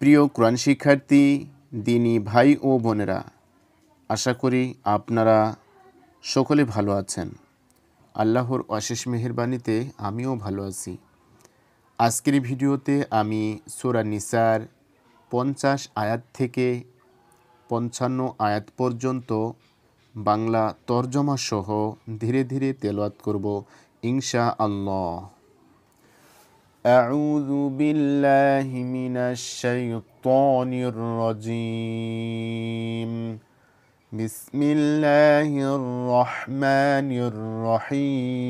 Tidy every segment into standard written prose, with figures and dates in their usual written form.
প্রিয় কোরআন শিক্ষার্থী, দিনী ভাই ও বোনেরা, আশা করি আপনারা সকলে ভালো আছেন। আল্লাহর অশেষ মেহেরবানিতে আমিও ভালো আছি। আজকের ভিডিওতে আমি সূরা নিসার 50 আয়াত থেকে 55 আয়াত পর্যন্ত বাংলা তরজমা সহ ধীরে ধীরে তেলাওয়াত করব ইনশাআল্লাহ। أعوذ بالله من الشيطان الرجيم بسم الله الرحمن الرحيم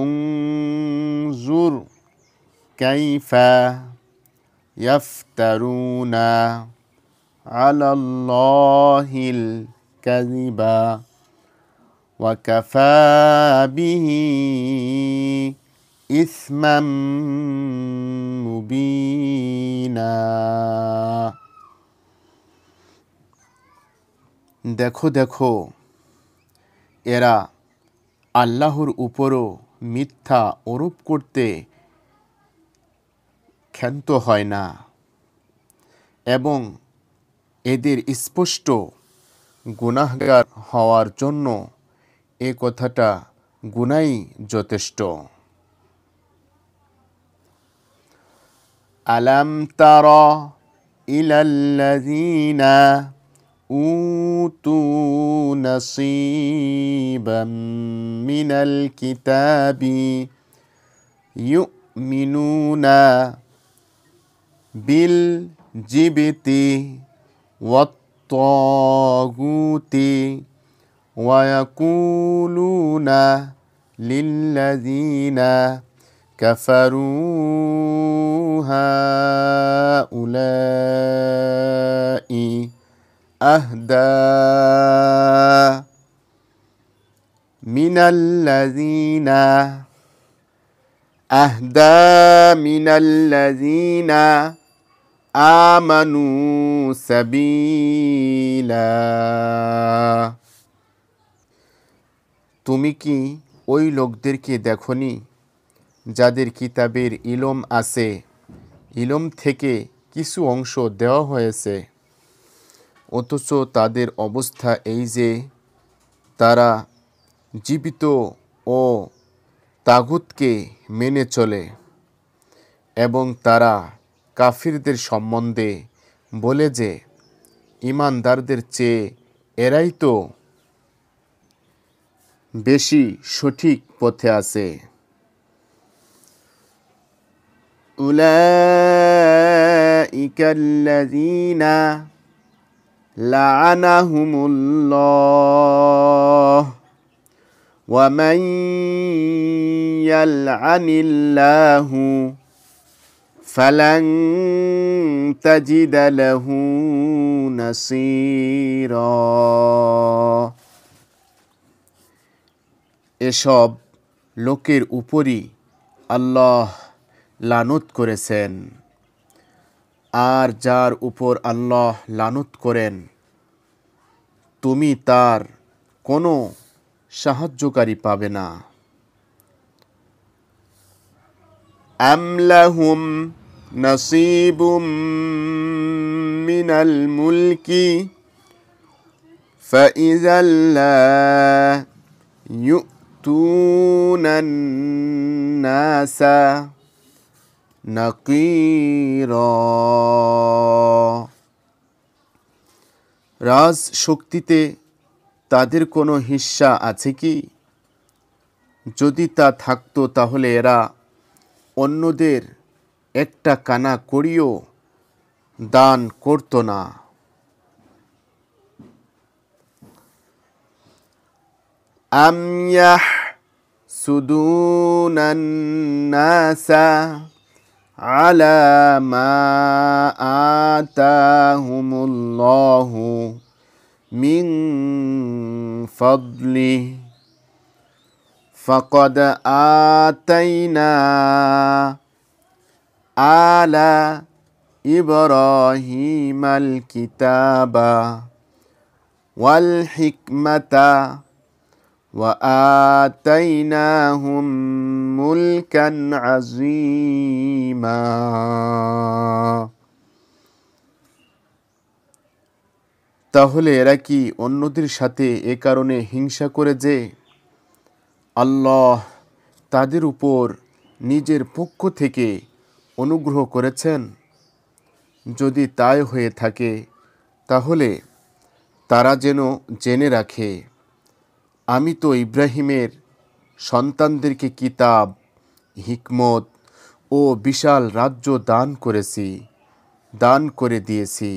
انظر كيف يفترون على الله الكذب وكفى به إثما مبينا। দেখো দেখো, এরা আল্লাহর উপরও মিথ্যা আরোপ করতে ক্ষান্ত হয় না এবং এদের স্পষ্ট গুনাহগার হওয়ার জন্য এ কথাটা গুনাই যথেষ্ট। আলাম তারা ইলাল্লাযীনা উতু নাসীবাম মিনাল কিতাবি ইউমিনুনা বিল জিবতি ওয়াত তাগুতি ويقولون للذين كفروا هؤلاء أهدى من الذين آمنوا سبيلا। তুমি কি ওই লোকদেরকে দেখনি যাদের কিতাবের ইলম আছে, ইলম থেকে কিছু অংশ দেওয়া হয়েছে, অথচ তাদের অবস্থা এই যে তারা জীবিত ও তাগুতকে মেনে চলে এবং তারা কাফিরদের সম্বন্ধে বলে যে ঈমানদারদের চেয়ে এরাই তো বেশি সঠিক পথে আছে। উলাইকাল্লাযীনা লাআনাহুমুল্লাহ ওয়া মান ইয়ালআনিল্লাহু ফালান তাজিদা লাহু নাসীরা। এসব লোকের উপরই আল্লাহ লানত করেছেন, আর যার উপর আল্লাহ লানত করেন তুমি তার কোনো সাহায্যকারী পাবে না। আম লাহুম নাসীবুম মিনাল মুলকি ফাইযাল লা ইউতুনান নাসা নাকিরা। রাজ শক্তিতে তাদের কোনো হিস্সা আছে কি? যদি তা থাকতো তাহলে এরা অন্যদের একটা কানা করিও দান করত না। আম ইয়াহসুদুনান নাসা আলা মা আতাহুমুল্লাহু মিন ফাদলিহি ফাকাদ আতাইনা আলা ইব্রাহিমাল কিতাবা ওয়াল হিকমাতা وآتيناهم ملكا عظيما। তাহলে এরা কি অন্যদের সাথে এ কারণে হিংসা করে যে আল্লাহ তাদের উপর নিজের পক্ষ থেকে অনুগ্রহ করেছেন? যদি তাই হয়ে থাকে তাহলে তারা যেন জেনে রাখে, আমি তো ইব্রাহিমের সন্তানদেরকে কিতাব, হিকমত ও বিশাল রাজ্য দান করে দিয়েছি।